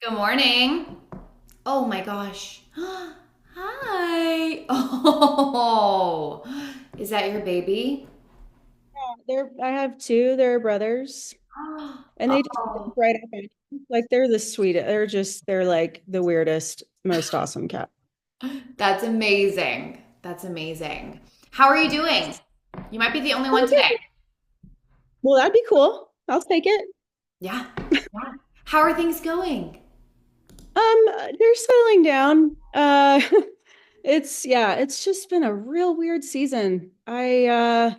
Good morning. Oh my gosh. Hi. Oh, is that your baby? I have two. They're brothers, and they just jump Oh, right up at you. Like they're the sweetest. They're like the weirdest, most awesome cat. that's amazing. That's amazing. How are you doing? You might be the only I'm one today. good. Well, that'd be cool. I'll take it. Yeah. Yeah. How are things going? They're settling down. It's just been a real weird season. Yeah.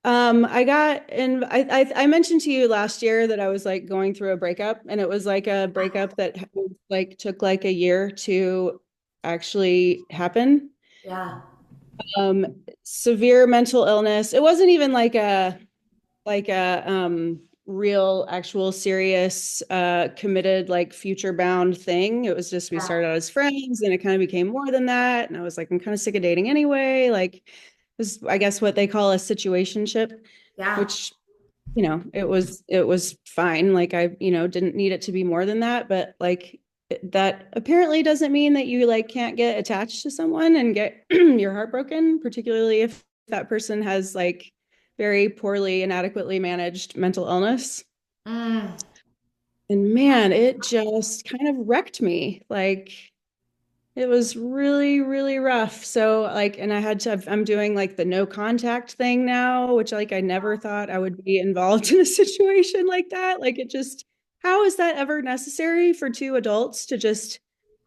I got and I mentioned to you last year that I was like going through a breakup, and it was like a breakup that like took like a year to actually happen. Yeah. Severe mental illness. It wasn't even like a real actual serious committed like future bound thing. It was just we Yeah. started out as friends and it kind of became more than that. And I was like, I'm kind of sick of dating anyway. Like this, I guess what they call a situationship, Yeah. which it was fine. Like I didn't need it to be more than that, but like that apparently doesn't mean that you like can't get attached to someone and get your heart broken, particularly if that person has like very poorly, inadequately managed mental illness. Mm. And man, it just kind of wrecked me. Like it was really, really rough. So like, and I'm doing like the no contact thing now, which like I never thought I would be involved in a situation like that. Like it just, how is that ever necessary for two adults to just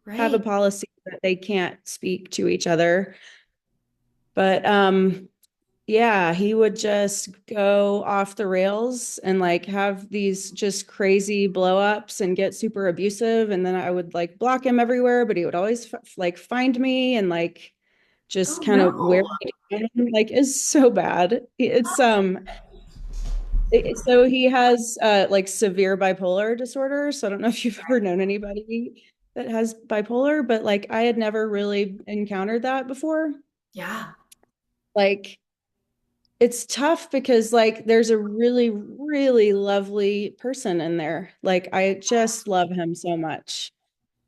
have a Right. policy that they can't speak to each other? But yeah, he would just go off the rails and like have these just crazy blow ups and get super abusive. And then I would like block him everywhere, but he would always like find me and like Oh just kind of wear no. me down. Like it's so bad. So he has like severe bipolar disorder. So I don't know if you've ever known anybody that has bipolar, but like I had never really encountered that before. Yeah. Like it's tough because like there's a really, really lovely person in there. Like I just love him so much.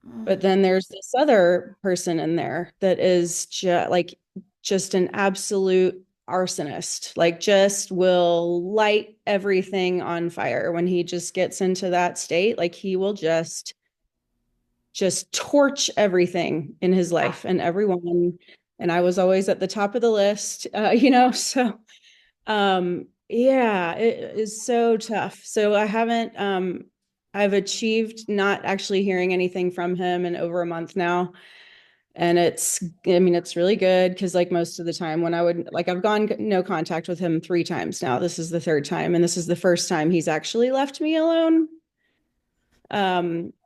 But Mm. then there's this other person in there that is just an absolute arsonist. Like just will light everything on fire when he just gets into that state. Like he will just torch everything in his life and everyone. And I was always at the top of the list, so yeah, it is so tough. So I've achieved not actually hearing anything from him in over a month now. And I mean, it's really good because like most of the time when I've gone no contact with him 3 times now. This is the third time, and this is the first time he's actually left me alone.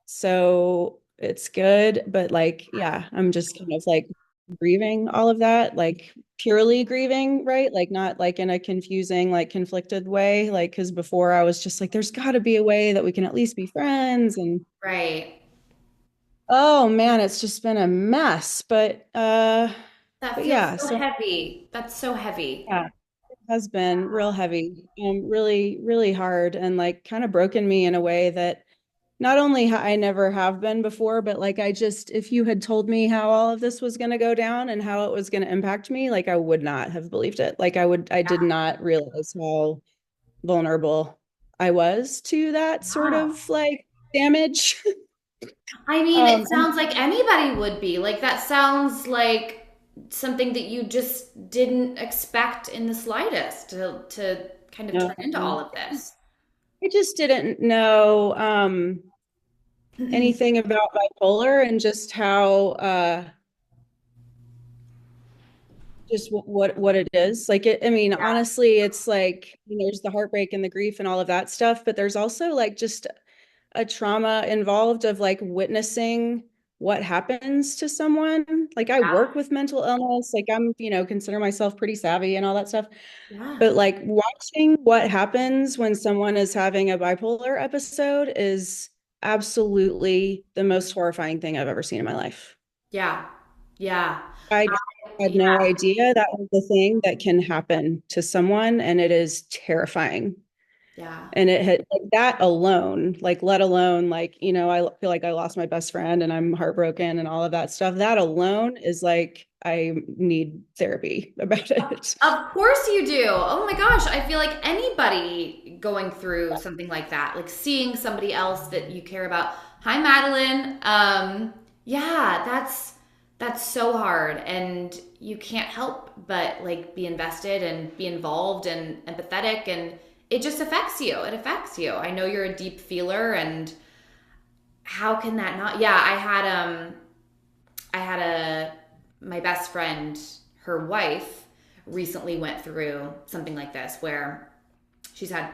So it's good, but like, yeah, I'm just kind of like grieving all of that, like purely grieving, right? Like not like in a confusing, like conflicted way. Like, because before I was just like, there's got to be a way that we can at least be friends. And Right. oh man, it's just been a mess. That But feels yeah, so so heavy. That's so heavy. yeah, it has been real heavy, really, really hard, and like kind of broken me in a way that not only I never have been before, but like if you had told me how all of this was going to go down and how it was going to impact me, like I would not have believed it. I did not realize how vulnerable I was to that sort Wow. of like damage. I mean, it And sounds like anybody would be. Like, that sounds like something that you just didn't expect in the slightest to kind of turn into all um, of this. I just didn't know anything about bipolar and just how just what it is like I mean honestly it's like there's the heartbreak and the grief and all of that stuff, but there's also like just a trauma involved of like witnessing what happens to someone. Like I Yeah. work with mental illness, like I'm consider myself pretty savvy and all that stuff, Yeah. but like watching what happens when someone is having a bipolar episode is absolutely the most horrifying thing I've ever seen in my life. Yeah. Yeah. I had Yeah. no idea that was the thing that can happen to someone, and it is terrifying. Yeah. And it had like that alone, like let alone like, I feel like I lost my best friend and I'm heartbroken and all of that stuff. That alone is like I need therapy about it. Of course you do. Oh my gosh, I feel like anybody going through something like that, like seeing somebody else that you care about. Hi, Madeline. Yeah, that's so hard, and you can't help but like be invested and be involved and empathetic, and it just affects you. It affects you. I know you're a deep feeler, and how can that not? Yeah, I had a my best friend, her wife recently went through something like this where she's had,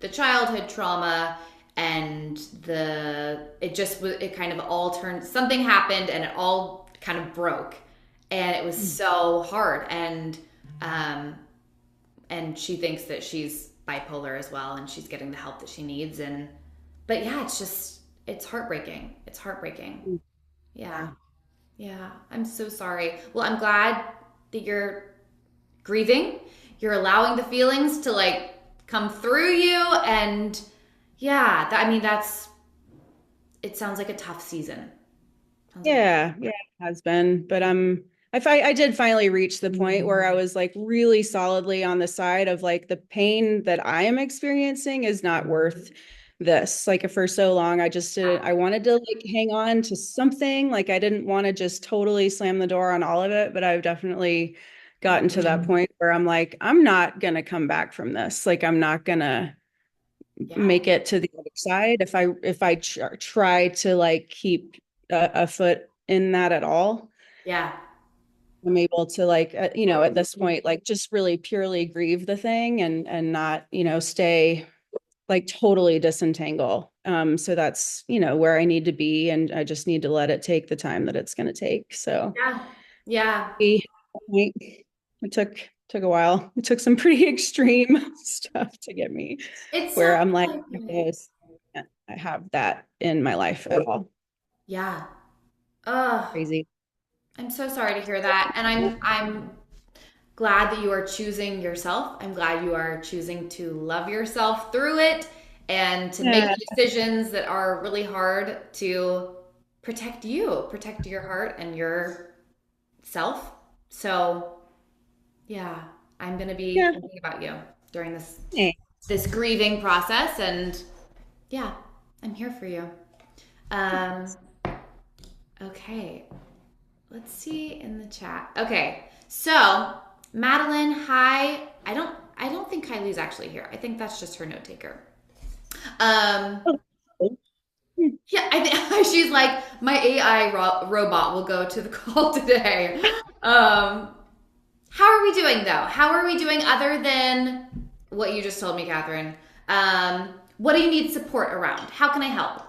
the childhood trauma, and it kind of all turned, something happened and it all kind of broke, and it was so hard, and she thinks that she's bipolar as well, and she's getting the help that she needs, and but yeah, it's heartbreaking. It's heartbreaking. Yeah. Yeah, I'm so sorry. Well, I'm glad that you're grieving. You're allowing the feelings to like come through you, and yeah, I mean it sounds like a tough season. Sounds like Yeah, it has been, but I did finally reach the point where I was like really solidly on the side of like the pain that I am experiencing is not worth this. Like for so long, I wanted to like hang on to something. Like I didn't want to just totally slam the door on all of it, but I've definitely gotten to that point where I'm like, I'm not gonna come back from this. Like I'm not gonna yeah. make it to the other side if I try to like keep a foot in that at all. Yeah. I'm able to like at this point like just really purely grieve the thing and not stay like totally disentangle. So that's where I need to be, and I just need to let it take the time that it's going to take. So Yeah. Yeah. it took a while. It took some pretty extreme stuff to get me It where sounds I'm like, like it. yes, I have that in my life at all. Yeah. Oh, Crazy. I'm so sorry to hear that. And I'm glad that you are choosing yourself. I'm glad you are choosing to love yourself through it and to make Yeah. decisions that are really hard to protect your heart and your self. So, yeah, I'm going to be Yeah. thinking about you during this Hey. this grieving process, and yeah, I'm here for you. Um okay. Let's see in the chat. Okay. So, Madeline, hi. I don't think Kylie's actually here. I think that's just her note taker. Um Oh. yeah, I think she's like my AI robot will go to the call today. Um how are we doing though? How are we doing other than what you just told me, Catherine? What do you need support around? How can I help?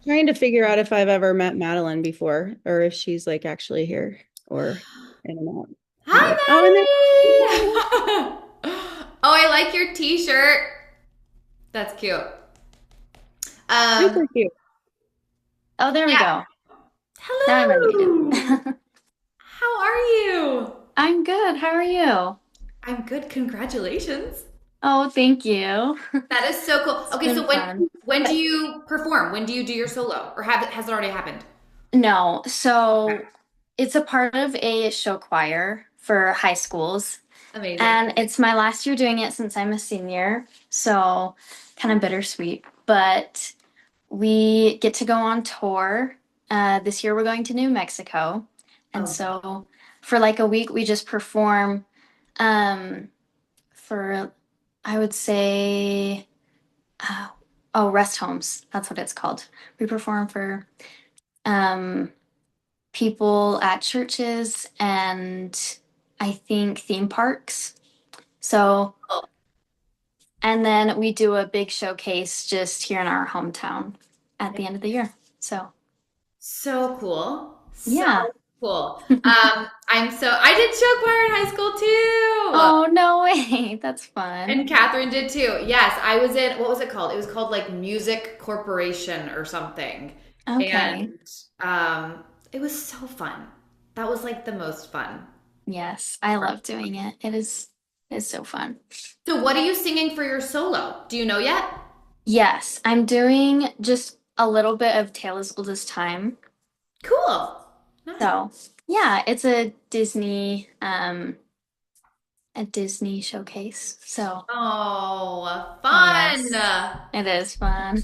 Trying to figure out if I've ever met Madeline before or if she's like actually here or in and out. Hi, Oh, and Maddie! Oh, I like your t-shirt. That's cute. they're Um, super cute. Oh, there we yeah. go. Now I'm Hello. unmuted. How are you? I'm good. How are you? I'm good. Congratulations. Oh, thank you. That is so cool. It's Okay, been so fun. when do you perform? When do you do your solo? Or has it already happened? No, Okay. so it's a part of a show choir for high schools, Amazing. and it's my last year doing it since I'm a senior, so kind of bittersweet. But we get to go on tour. This year we're going to New Mexico, and Oh, so for like a week we just perform um, for I would say uh, oh, rest homes. That's what it's called. We perform for um, people at churches and I think theme parks. So, cool. and then we do a big showcase just here in our hometown at the end of the year. So, So cool. So yeah. cool. I did show choir in high school too. Oh, no way. That's fun. And Catherine did too. Yes, I was in, what was it called? It was called like Music Corporation or something. Okay. And it was so fun. That was like the most fun. Yes, I love doing it. It is so fun. So what are you singing for your solo? Do you know yet? Yes, I'm doing just a little bit of Tale as Old as Time. Cool. Nice. So, yeah, it's a Disney showcase. So, Oh, fun. yes, it is fun.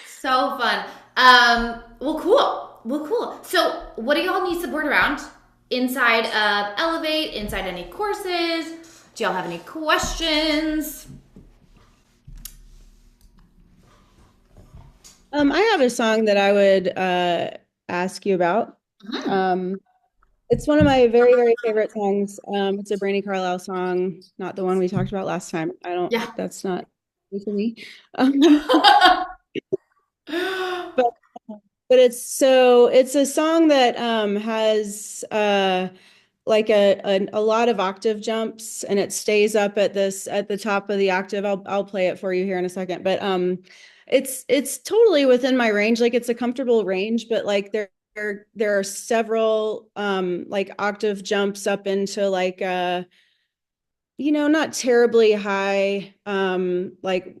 So fun. Well, cool. Well, cool. So, what do y'all need support around? Inside of Elevate, inside any courses? Do y'all have any questions? I have a song that I would ask you about. Mhm. It's one of my very, very favorite songs. It's a Brandi Carlile song, not the one we talked about last time. I don't, Yeah. that's not new to me. Um, but but it's a song that has like a lot of octave jumps, and it stays up at the top of the octave. I'll play it for you here in a second. But it's totally within my range. Like it's a comfortable range, but like there are several like octave jumps up into like not terribly high. Like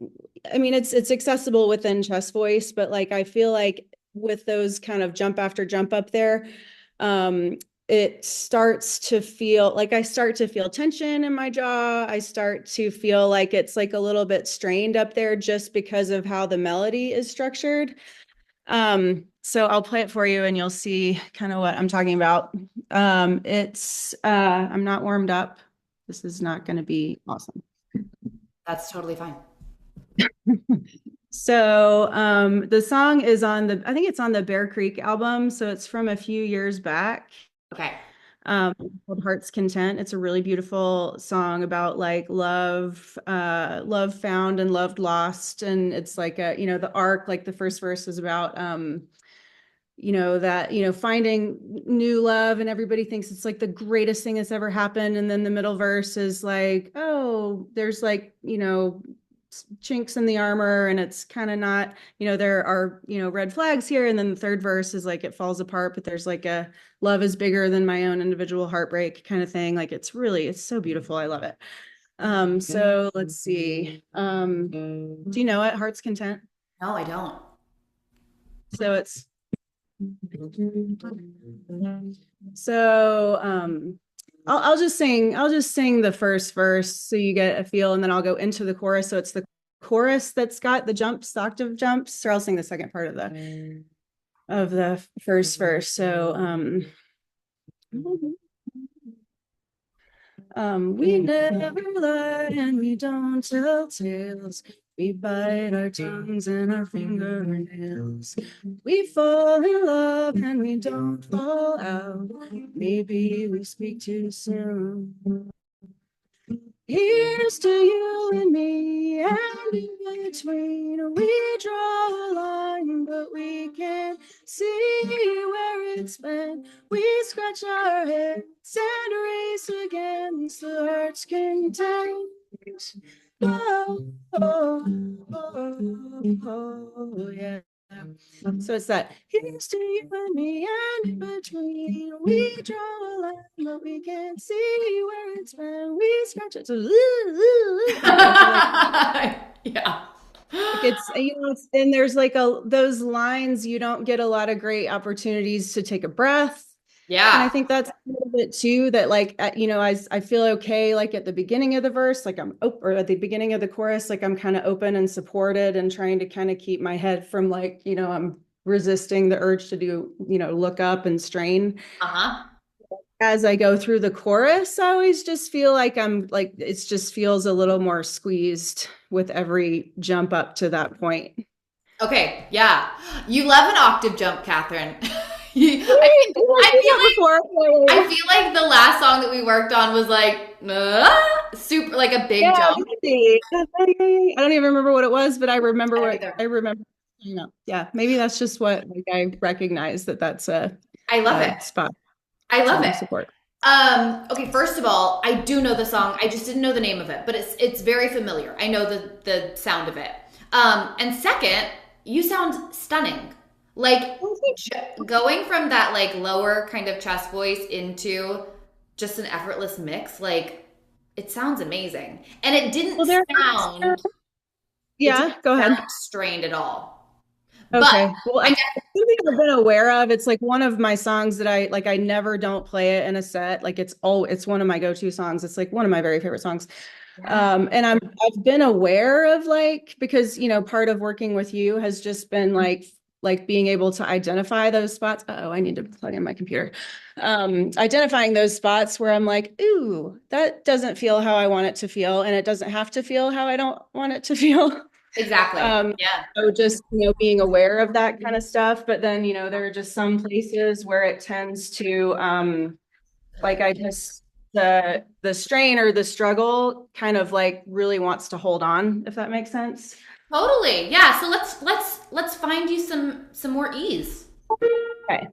I mean it's accessible within chest voice, but like I feel like with those kind of jump after jump up there, um, it starts to feel like I start to feel tension in my jaw. I start to feel like it's like a little bit strained up there just because of how the melody is structured. So I'll play it for you and you'll see kind of what I'm talking about. I'm not warmed up. This is not going to be awesome. That's totally fine. So the song is I think it's on the Bear Creek album. So it's from a few years back. Okay. Called Heart's Content. It's a really beautiful song about like love, love found and loved lost. And it's like the arc, like the first verse is about that finding new love, and everybody thinks it's like the greatest thing that's ever happened, and then the middle verse is like, oh, there's like chinks in the armor, and it's kind of not, there are red flags here, and then the third verse is like it falls apart, but there's like a love is bigger than my own individual heartbreak kind of thing. Like it's so beautiful. I love it. So let's see, do you know it, Heart's Content? No, I don't. So it's So I'll just sing the first verse so you get a feel, and then I'll go into the chorus. So it's the chorus that's got the jumps, octave jumps, or I'll sing the second part of the first verse. So we never lie and we don't tell tales. We bite our tongues and our fingernails. We fall in love and we don't fall out. Maybe we speak too soon. Here's to you and me, and in between we draw a line, but we can't see where it's been. We scratch our heads and race against the heart's content. Oh, oh, oh, oh, yeah. So it's that here's to you and me, and in between we draw a line, but we can't see where it's been. We scratch it. So Yeah. it's and there's like those lines, you don't get a lot of great opportunities to take a breath. And I Yeah. think that's a little bit too, that like, I feel okay, like at the beginning of the verse, like or at the beginning of the chorus, like I'm kind of open and supported and trying to kind of keep my head from like, I'm resisting the urge to look up and strain. Uh-huh. As I go through the chorus, I always just feel like it just feels a little more squeezed with every jump up to that point. Okay, yeah. You love an octave jump, Catherine. I feel like the last song that we worked on was like super, like a big jump. Maybe. I don't even remember what it was, but I remember Either. I remember. Yeah, maybe that's just what like I recognize that's a I love it. spot. I love it. Support. Okay, first of all, I do know the song. I just didn't know the name of it, but it's very familiar. I know the sound of it. And second, you sound stunning. Like going from that like lower kind of chest voice into just an effortless mix, like it sounds amazing. And Well, it yeah, didn't go ahead. sound strained at all. But Okay. Well, I something I've been aware of. It's like one of my songs that I like. I never don't play it in a set. Like it's one of my go-to songs. It's like one of my very favorite songs. yeah, And I've been aware of like because part of working with you has just been like being able to identify those spots. Oh, I need to plug in my computer. Identifying those spots where I'm like, ooh, that doesn't feel how I want it to feel, and it doesn't have to feel how I don't want it to feel. exactly. Um, Yeah. so just, being aware of that kind of stuff. But then, there are just some places where it tends to, like I just, the strain or the struggle kind of like really wants to hold on, if that makes sense. Totally. Yeah. So let's find you some more ease. Okay.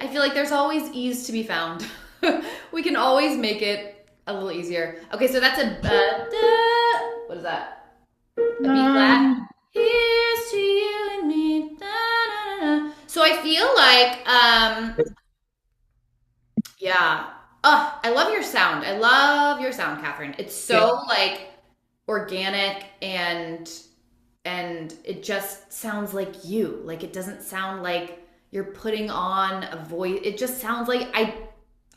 I feel like there's always ease to be found. We can always make it a little easier. Okay, so that's a what is that? A B flat. Um, Here's to you and me. Da, da, da, da. So I feel like yeah. Oh, I love your sound. I love your sound, Catherine. It's so like organic and it just sounds like you. Like it doesn't sound like you're putting on a voice. It just sounds like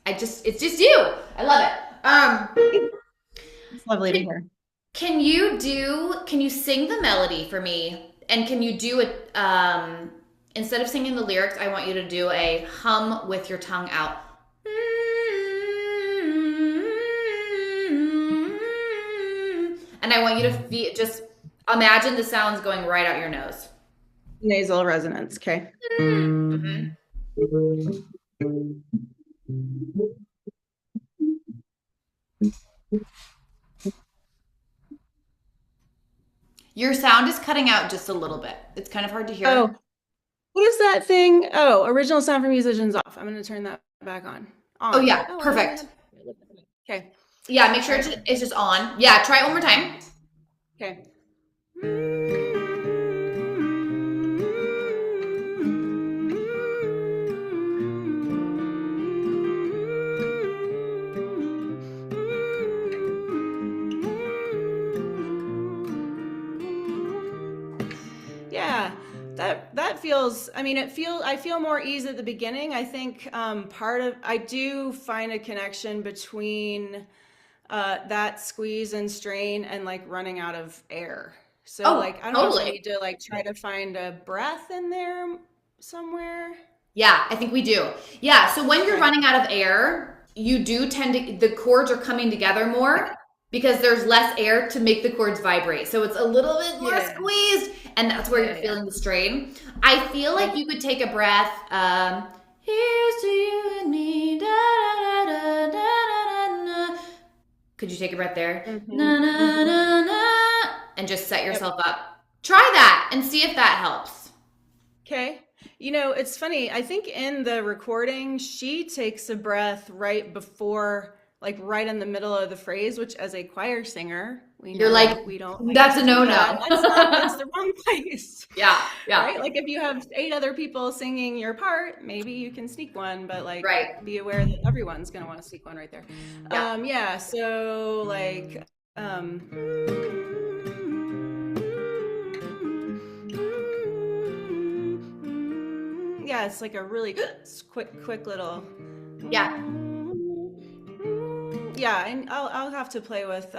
it's just you. I love it. it's lovely to Can, hear. can you sing the melody for me? And can you do it instead of singing the lyrics, I want you to do a hum with your tongue out. And I want you to just imagine the sounds going right out your nose. Nasal resonance. Okay. Mhm. Your sound is cutting out just a little bit. It's kind of hard to hear. Oh, what is that thing? Oh, original sound for musicians off. I'm going to turn that back on. Oh On. yeah, Oh, I never perfect. had. Okay. Yeah, make sure All right. it's just on. Yeah, try it one more time. Okay. Yeah, that feels, I mean, I feel more ease at the beginning. I think I do find a connection between that squeeze and strain and like running out of air. So Oh, like I don't know if I totally. need to like try to find a breath in there somewhere. Yeah, I think we do. Yeah, so when you're Okay. running out of air, you do tend to, the chords are coming together more because there's less air to make the chords vibrate. So it's a little bit more Yeah. squeezed, and that's where you're Yeah, yeah. feeling the strain. I feel like Okay. you could take a breath. Here's to you and me. Da, da, da, da, da, da, da. Could you take a breath there? Na, Mm-hmm. na, Mm-hmm. na, na, and just set Yep. yourself up. Try that and see if that helps. Okay. It's funny. I think in the recording, she takes a breath right before, like right in the middle of the phrase, which as a choir singer, we You're like, know we don't like that's to a do that. no-no. That's the wrong place. Yeah, yeah, Right? Like if you have 8 other people singing your part, maybe you can sneak one, but like right. be aware that everyone's gonna want to sneak one right there. Yeah. Yeah, so like yeah, it's like a really quick little. Yeah. Yeah, and I'll have to play with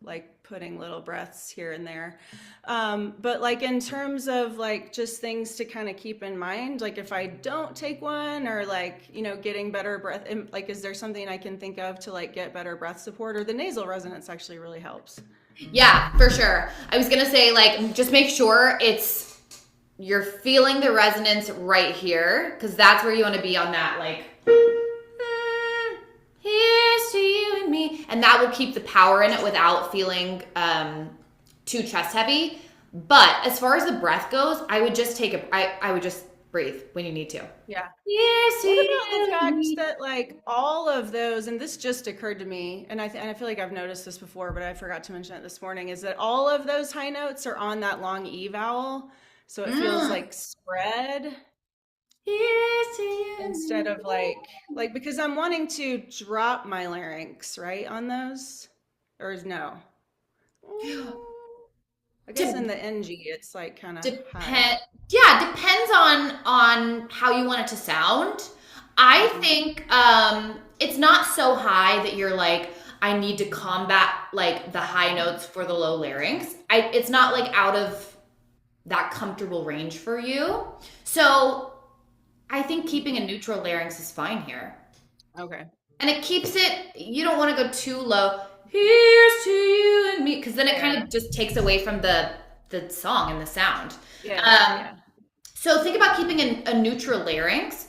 like putting little breaths here and there. But like in terms of like just things to kind of keep in mind, like if I don't take one or like, getting better breath, like is there something I can think of to like get better breath support, or the nasal resonance actually really helps? Yeah, for sure. I was going to say, like, just make sure you're feeling the resonance right here, because that's where you want to be on that, like, here's to you and me. And that will keep the power in it without feeling too chest heavy. But as far as the breath goes, I would just I would just breathe when you need to. Yeah. Here's to What you about the and fact me. that like all of those, and this just occurred to me, and I feel like I've noticed this before, but I forgot to mention it this morning, is that all of those high notes are on that long E vowel. So it feels Mm. like spread Here's to you and instead of like because I'm wanting to drop my larynx, right, on those? Or is no? me. Mm, I guess in De- the NG it's like kind of high. depend yeah, depends on how you want it to sound. I Hmm. think it's not so high that you're like I need to combat like the high notes for the low larynx. It's not like out of that comfortable range for you. So I think keeping a neutral larynx is fine here. Okay. And it keeps it, you don't want to go too low. Here's to you and me, because then it kind Yeah. of just takes away from the song and the sound. Yeah. Um, Yeah. so think about keeping a neutral larynx.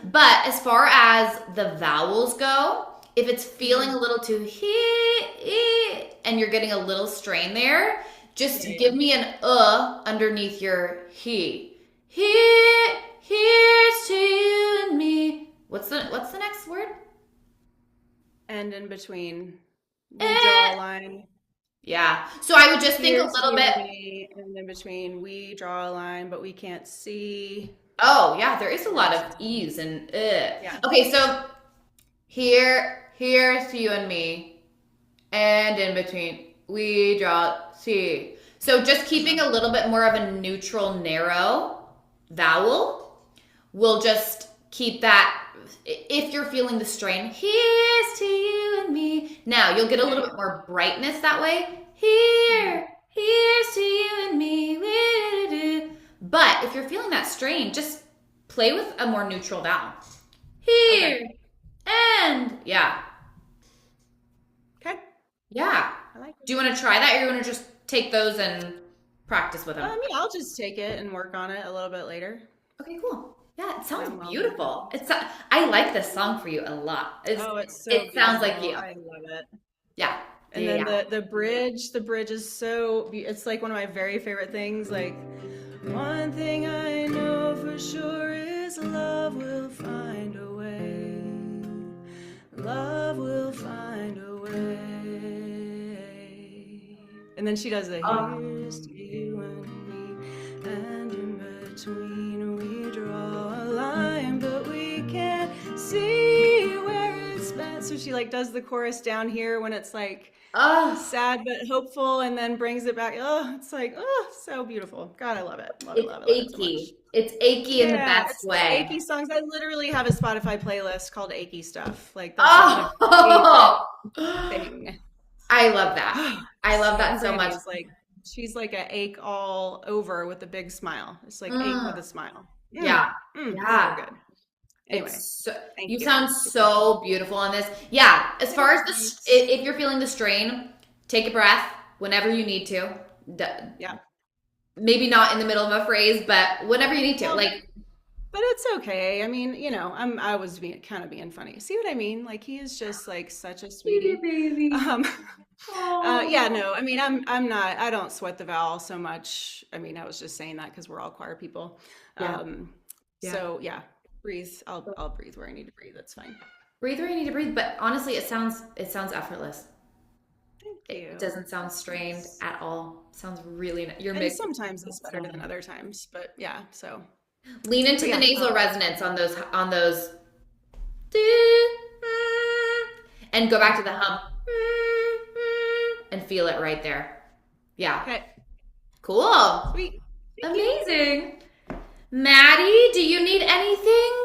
But as far as the vowels go, if it's feeling Hmm. a little too and you're getting a little strain there, Yeah. just Yeah. give me an underneath your he. Here's to you and me. What's the next word? And in between, we draw a Eh. line. Yeah. So I would just think a Here's little you bit. and me, and in between, we draw a line, but we can't see. Oh yeah, there is a lot of Here's, e's and yeah. Okay, so here's to you and me, and in between we draw C. So just keeping Uh-huh. a little bit more of a neutral, narrow vowel will just keep that. If you're feeling the strain, here's to you and me. Now you'll get a Yeah. little bit Yeah. more brightness that way. Mhm. Here's to you and me. But if you're feeling that strain, just play with a more neutral vowel. Okay. Here and yeah, Okay. yeah. I like it. Do you want to try that, or you want to just take those and practice with them? Yeah, I'll just take it and work on it a little bit later Okay, cool. Yeah, it when sounds I'm well moved up. beautiful. I like this song for you a lot. Oh, it's so It sounds like beautiful. you. I love it. Yeah, And yeah, then yeah. the bridge is so it's like one of my very favorite things. Like one thing I know for sure is love will find a way. Love will find a way. And then she does the Oh, here's to you and me, and in between we draw a line, but we can't see where it's been. So she like does the chorus down here when it's like oh, sad but hopeful, and then brings it back. Oh, it's like, oh, so beautiful. God, I love it. Love it, it's love it, love it so much. achy. It's achy in the Yeah, best it's the way. achy songs. I literally have a Spotify playlist called Achy Stuff. Like that's like my favorite Oh, thing. I love that. I love So that so pretty. much. It's like she's like a ache all over with a big smile. It's like ache with Mm, a smile. yeah, So yeah. good. Anyway, It's so, thank you you. sound so beautiful on this. Yeah, as far as Thanks. if you're feeling the strain, take a breath whenever you need to. Yeah. Maybe not in the middle of a phrase, but whenever you need to. Well, Like, but it's okay. I mean, I was being kind of being funny. See what I mean? Like he is just like such a baby, sweetie. baby. Um, yeah, Oh, no, I mean, I'm not, I don't sweat the vowel so much. I mean, I was just saying that because we're all choir people. yeah, Um, yeah. so yeah, breathe. I'll breathe where I need to breathe. That's fine. Breathe where you need to breathe, but honestly, it sounds effortless. Thank It you. doesn't sound strained Thanks. at all. Sounds really you're And mixing sometimes it's better so than nice. other times, but yeah, so, Lean into but the yeah, nasal I'll resonance do that. on those and go back to the hum and feel it right there. Yeah. Okay, Cool. sweet. Thank you. Amazing. Maddie, do you need anything?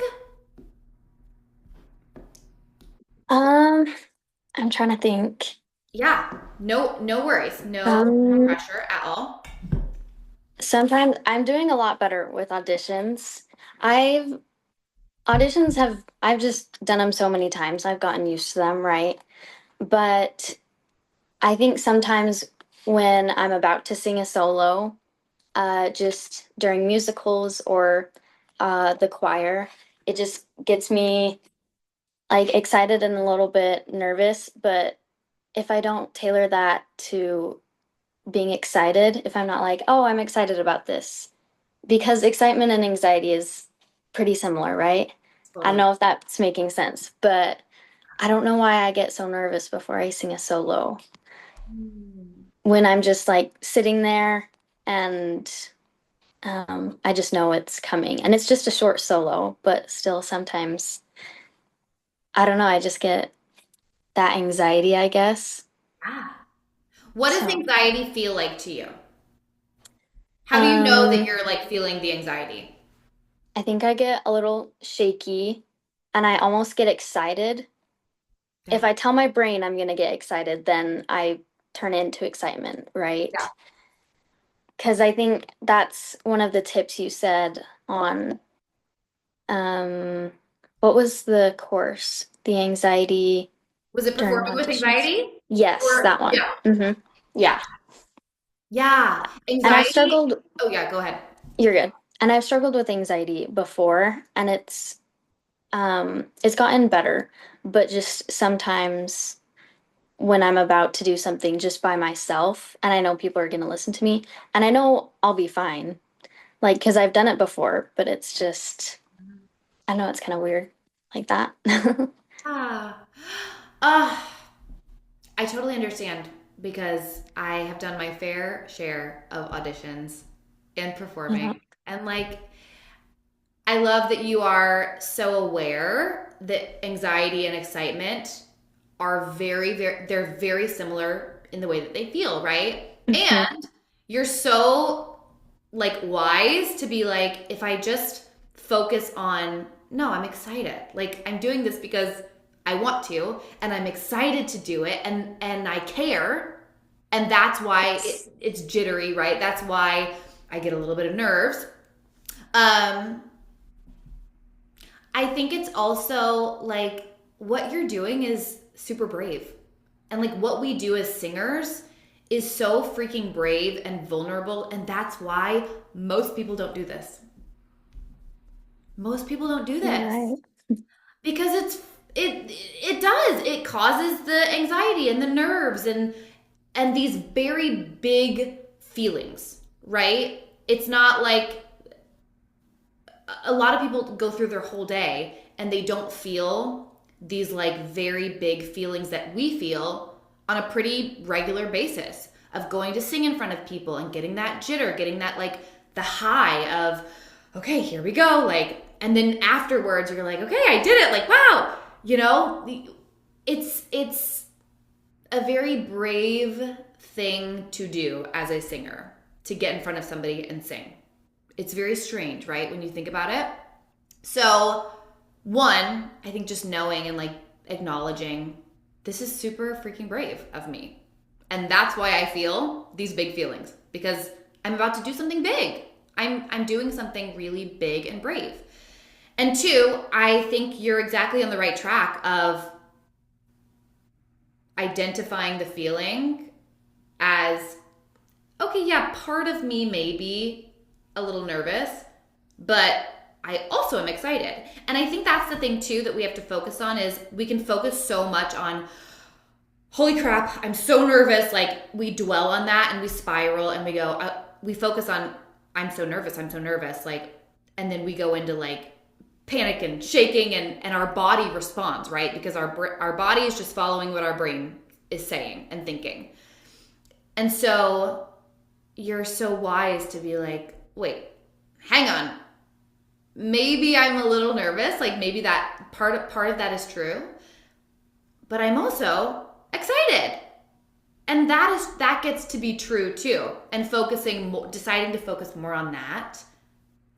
Um, I'm trying to think. Yeah. No worries. No Um, pressure at all. Sometimes I'm doing a lot better with auditions. I've I've just done them so many times. I've gotten used to them, right? But I think sometimes when I'm about to sing a solo, just during musicals or the choir, it just gets me like excited and a little bit nervous. But if I don't tailor that to being excited, if I'm not like, oh, I'm excited about this, because excitement and anxiety is pretty similar, right? I don't Totally. know if that's making sense, but I don't know why I get so nervous before I sing a solo Mm. when I'm just like sitting there and I just know it's coming. And it's just a short solo, but still sometimes, I don't know, I just get that anxiety, I guess. Ah. What does So, anxiety feel like to you? How do you know that um, you're like feeling the anxiety? I think I get a little shaky and I almost get excited. Yeah. If I tell my brain I'm gonna get excited, then I turn into excitement, Yeah. right? Because I think that's one of the tips you said on um what was the course? The anxiety Was it during performing with auditions. anxiety? Yes, Or that one. yeah. Yeah. Yeah. Yeah. And I've Anxiety. struggled, Oh yeah, go ahead. you're good. And I've struggled with anxiety before, and it's gotten better, but just sometimes when I'm about to do something just by myself, and I know people are gonna listen to me, and I know I'll be fine. Like, because I've done it before, but it's just, I know it's kind of weird like that. Ah. Ah. I totally understand because I have done my fair share of auditions and Yeah. performing. And like, I love that you are so aware that anxiety and excitement are they're very similar in the way that they feel, right? Mhm. And you're so like wise to be like, if I just focus on, no, I'm excited. Like I'm doing this because I want to, and I'm excited to do it, and I care, and that's why Yes. it's jittery, right? That's why I get a little bit of nerves. Um, I think it's also like what you're doing is super brave. And like what we do as singers is so freaking brave and vulnerable. And that's why most people don't do this. Most people don't do You're this right. because it does. It causes the anxiety and the nerves and these very big feelings, right? It's not like a lot of people go through their whole day and they don't feel these like very big feelings that we feel on a pretty regular basis of going to sing in front of people and getting that jitter, getting that like the high of, okay, here we go. Like, and then afterwards you're like, okay, I did it. Like, wow, you know, it's a very brave thing to do as a singer to get in front of somebody and sing. It's very strange, right? When you think about it. So, one, I think just knowing and like acknowledging this is super freaking brave of me. And that's why I feel these big feelings because I'm about to do something big. I'm doing something really big and brave. And two, I think you're exactly on the right track of identifying the feeling as okay, yeah, part of me may be a little nervous, but I also am excited. And I think that's the thing too that we have to focus on is we can focus so much on holy crap, I'm so nervous. Like we dwell on that and we spiral and we go we focus on I'm so nervous like and then we go into like panic and shaking and our body responds, right? Because our body is just following what our brain is saying and thinking. And so you're so wise to be like, wait, hang on. Maybe I'm a little nervous, like maybe that part of that is true, but I'm also excited. And that gets to be true too. And deciding to focus more on that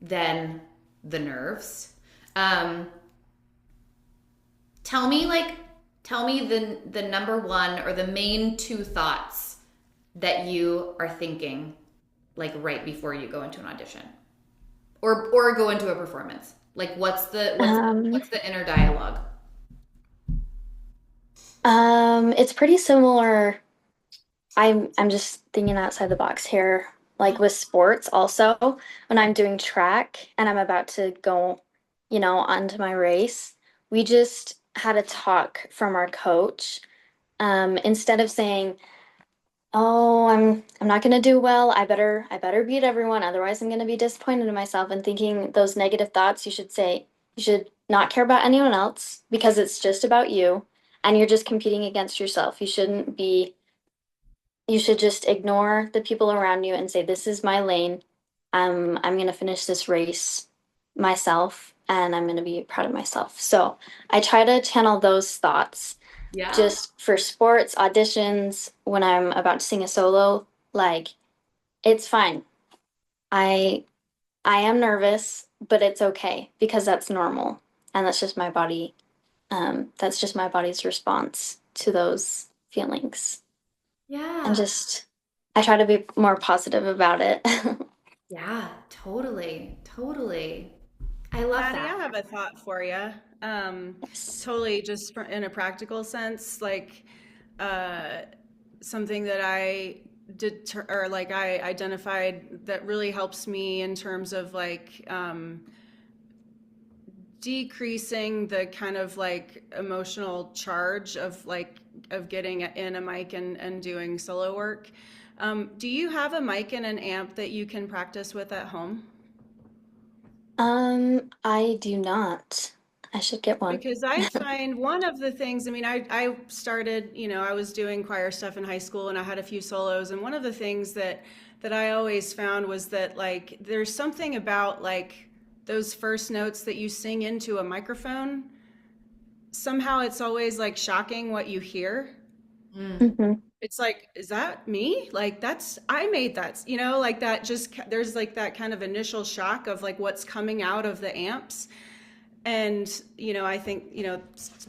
than the nerves. Um tell me like tell me the number one or the main two thoughts that you are thinking like right before you go into an audition or go into a performance, like Um, what's the inner dialogue? it's pretty similar. I'm just thinking outside the box here. Like with sports also, when I'm doing track and I'm about to go, onto my race, we just had a talk from our coach. Instead of saying, "Oh, I'm not gonna do well. I better beat everyone, otherwise I'm gonna be disappointed in myself," and thinking those negative thoughts, you should say, you should not care about anyone else because it's just about you and you're just competing against yourself. You should just ignore the people around you and say, "This is my lane. I'm gonna finish this race myself and I'm gonna be proud of myself. So I try to channel those thoughts Yeah. just for sports, auditions, when I'm about to sing a solo, like it's fine. I I am nervous, but it's okay because that's normal. And that's just my body. That's just my body's response to those feelings. And Yeah. just I try to be more positive about it. Yeah, totally. Totally. I love Maddie, I that. have a thought for you. Yes. Totally, in a practical sense, uh, something that I did, or like I identified that really helps me in terms of decreasing the kind of like emotional charge of of getting in a mic and doing solo work. Do you have a mic and an amp that you can practice with at home? I do not. I should get one. Because I find one of the things, I mean, I started, I was doing choir stuff in high school and I had a few solos. And one of the things that I always found was that like there's something about like those first notes that you sing into a microphone. Somehow it's always like shocking what you hear. Mm. Hmm. It's like, is that me? Like I made that, like that just, there's like that kind of initial shock of like what's coming out of the amps. And I think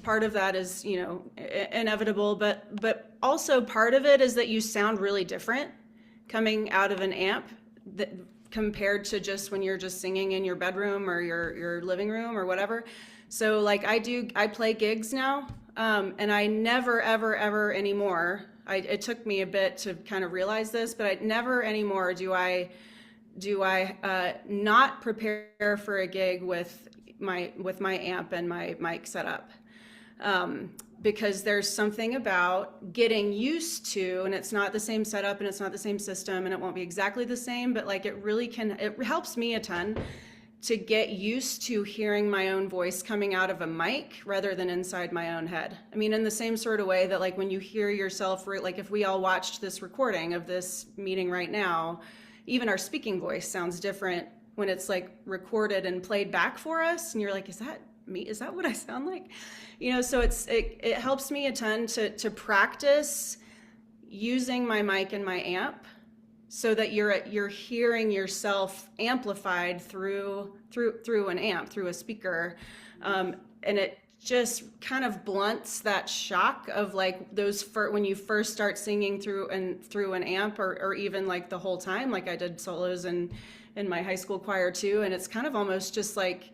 part of that is inevitable, but also part of it is that you sound really different coming out of an amp that compared to just when you're just singing in your bedroom or your living room or whatever. So like I play gigs now, and I never ever anymore. It took me a bit to kind of realize this, but I never anymore do I not prepare for a gig with my amp and my mic set up, because there's something about getting used to, and it's not the same setup and it's not the same system and it won't be exactly the same, but like it helps me a ton to get used to hearing my own voice coming out of a mic rather than inside my own head. I mean, in the same sort of way that like when you hear yourself, like if we all watched this recording of this meeting right now, even our speaking voice sounds different when it's like recorded and played back for us and you're like, is that me? Is that what I sound like? So it helps me a ton to practice using my mic and my amp so that you're hearing yourself amplified through an amp, through a speaker, and it just kind of blunts that shock of like when you first start singing through an amp, or even like the whole time. Like I did solos in my high school choir too, and it's kind of almost just like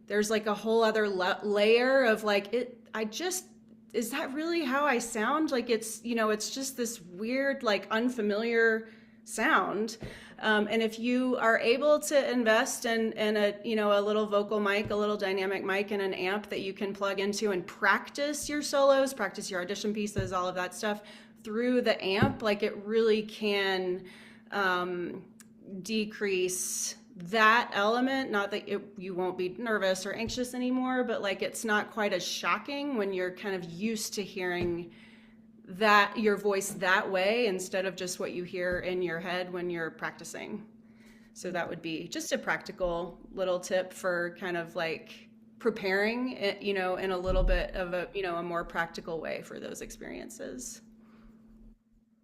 there's like a whole other layer of like I just, is that really how I sound? Like it's just this weird, like unfamiliar sound. And if you are able to invest in a little vocal mic, a little dynamic mic, and an amp that you can plug into and practice your solos, practice your audition pieces, all of that stuff through the amp, like it really can decrease that element. Not that you won't be nervous or anxious anymore, but like it's not quite as shocking when you're kind of used to hearing that your voice that way instead of just what you hear in your head when you're practicing. So that would be just a practical little tip for kind of like preparing it, in a little bit of a more practical way for those experiences.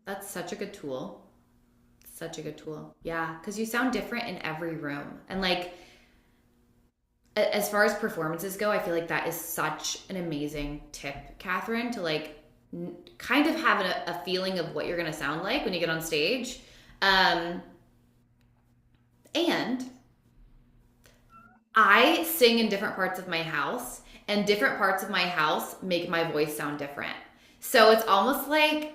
That's such a good tool. Such a good tool. Yeah, because you sound different in every room. And like, as far as performances go, I feel like that is such an amazing tip, Catherine, to like kind of have a feeling of what you're going to sound like when you get on stage. Um, and I sing in different parts of my house, and different parts of my house make my voice sound different. So it's almost like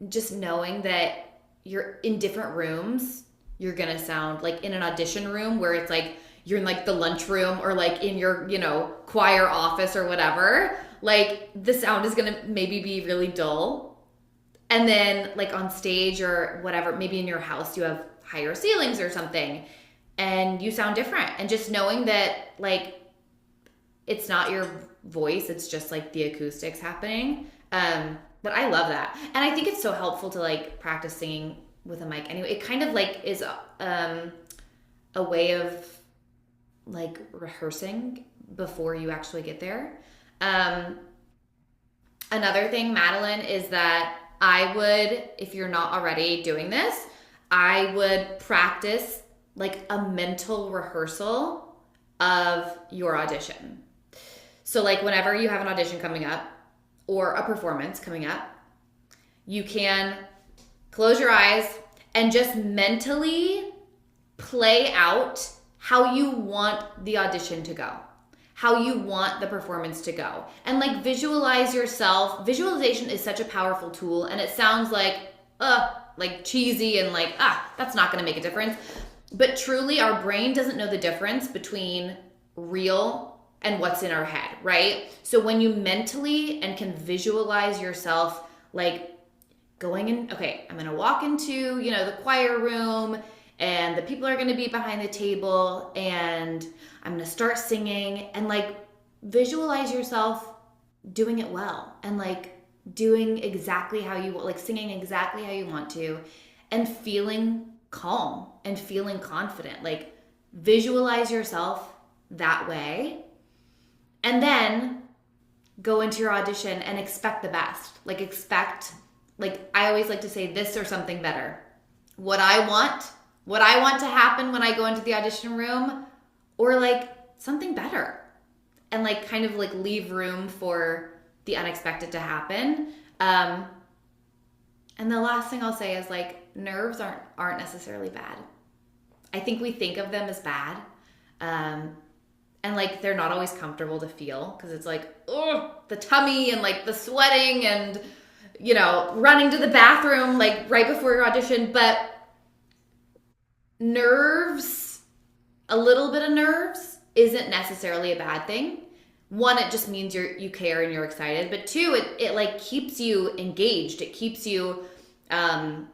just knowing that you're in different rooms, you're gonna sound like in an audition room where it's like you're in like the lunchroom or like in your, choir office or whatever. Like the sound is gonna maybe be really dull. And then like on stage or whatever, maybe in your house you have higher ceilings or something and you sound different. And just knowing that like it's not your voice, it's just like the acoustics happening. But I love that. And I think it's so helpful to like practice singing with a mic anyway. It kind of like is a way of like rehearsing before you actually get there. Um, Another thing, Madeline, is that I would, if you're not already doing this, I would practice like a mental rehearsal of your audition. So, like, whenever you have an audition coming up or a performance coming up, you can close your eyes and just mentally play out how you want the audition to go, how you want the performance to go. And like visualize yourself. Visualization is such a powerful tool, and it sounds like cheesy and like, that's not gonna make a difference. But truly, our brain doesn't know the difference between real and what's in our head, right? So when you mentally and can visualize yourself like going in, okay, I'm gonna walk into, the choir room and the people are gonna be behind the table and I'm gonna start singing, and like visualize yourself doing it well and like doing exactly how you like singing exactly how you want to and feeling calm and feeling confident. Like visualize yourself that way, and then go into your audition and expect the best. Like expect, like I always like to say, this or something better. What I want to happen when I go into the audition room, or like something better, and like kind of like leave room for the unexpected to happen. And the last thing I'll say is like nerves aren't necessarily bad. I think we think of them as bad. And like they're not always comfortable to feel because it's like, oh, the tummy and like the sweating and running to the bathroom like right before your audition. But nerves, a little bit of nerves isn't necessarily a bad thing. One, it just means you care and you're excited. But two, it like keeps you engaged. It keeps you in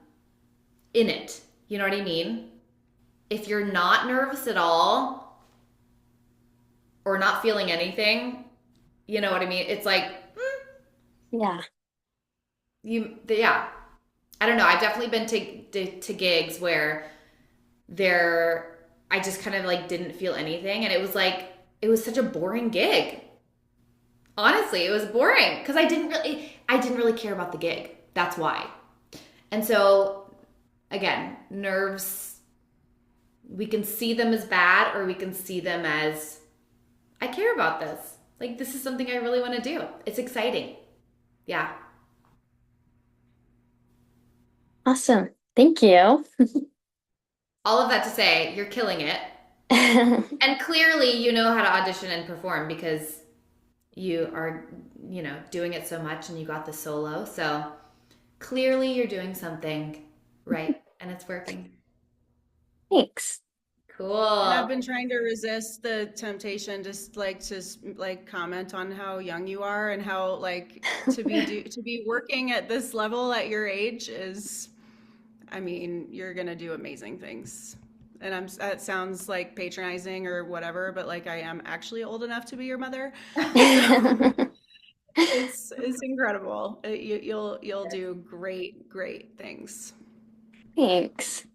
it. You know what I mean? If you're not nervous at all or not feeling anything, you know what I mean? It's like, Yeah. yeah. I don't know. I've definitely been to gigs where I just kind of like didn't feel anything, and it was such a boring gig. Honestly, it was boring because I didn't really care about the gig. That's why. And so again, nerves, we can see them as bad or we can see them as, I care about this. Like this is something I really want to do. It's exciting. Yeah. Awesome. Thank you. All of that to say, you're killing it. And clearly you know how to audition and perform because you are, doing it so much and you got the solo. So clearly you're doing something right and it's working. Thanks. Cool. And I've been trying to resist the temptation to comment on how young you are and how like to be working at this level at your age is, I mean, you're gonna do amazing things. And that sounds like patronizing or whatever, but like I am actually old enough to be your mother. It's incredible. You'll do great things. Thanks.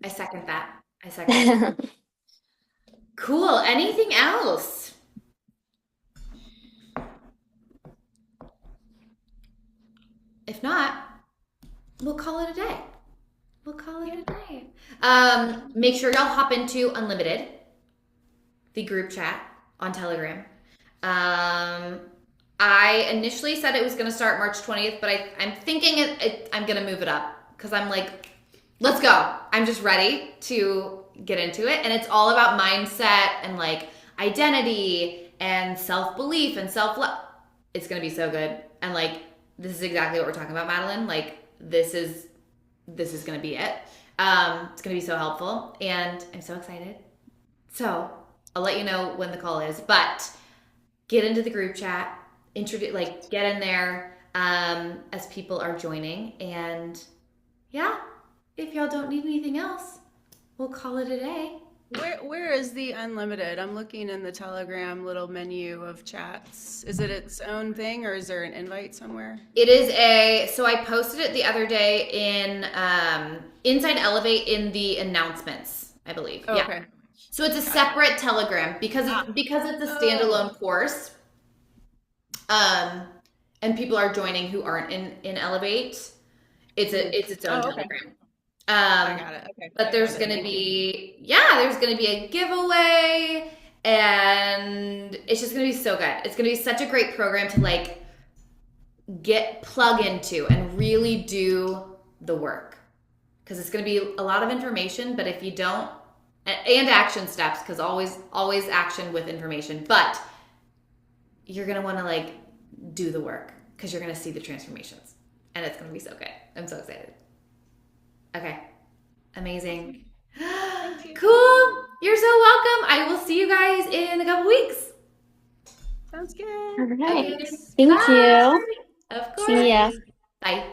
I second that. Cool. Anything else? If not, we'll call it a day. Make sure y'all hop into Unlimited, the group chat on Telegram. I initially said it was going to start March 20th, but I'm thinking I'm going to move it up because I'm like, let's go. I'm just ready to get into it. And it's all about mindset and like identity and self-belief and self-love. It's going to be so good. And like, this is exactly what we're talking about, Madeline. Like, this is going to be it. It's going to be so helpful and I'm so excited. So I'll let you know when the call is, but get into the group chat, get in there as people are joining. And yeah, if y'all don't need anything else, we'll call it a day. Where is the unlimited? I'm looking in the Telegram little menu of chats. Is it its own thing or is there an invite somewhere? It is so I posted it the other day in Inside Elevate in the announcements, I believe. Oh, Yeah. okay. So it's a separate Telegram because it's a standalone course. And people are joining who aren't in Elevate. It's its own Oh, okay. Telegram. I got it. Okay. But there's gonna be a giveaway, and it's just gonna be so good. It's gonna be such a great program to like plug into and really do the work, because it's gonna be a lot of information. But if you don't, and action steps, because always action with information, but you're gonna want to like do the work because you're gonna see the transformations, and it's gonna be so good. I'm so excited. Okay. Amazing. Cool. You're so welcome. I will see you guys in a couple weeks. Sounds good. All right. Okay. Thank Bye. you. Of course. See ya. Bye.